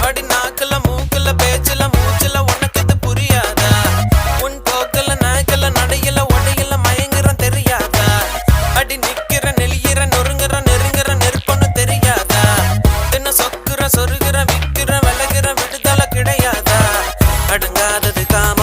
அடி நாக்குல மூக்குல பேச்சுல மூச்சுல உனக்கு இது புரியாதா? உன் போக்கல நாய்க்கல நடையில உடையில மயங்குறோம் தெரியாதா? அடி நிக்கிற நெளியிற நொறுங்குற நெருங்குற நெருப்பொன்னு தெரியாதா? தின்ன சொக்குற சொருகிற விக்கிற விலகிற விடுதலை கிடையாதா? அடங்காதது காம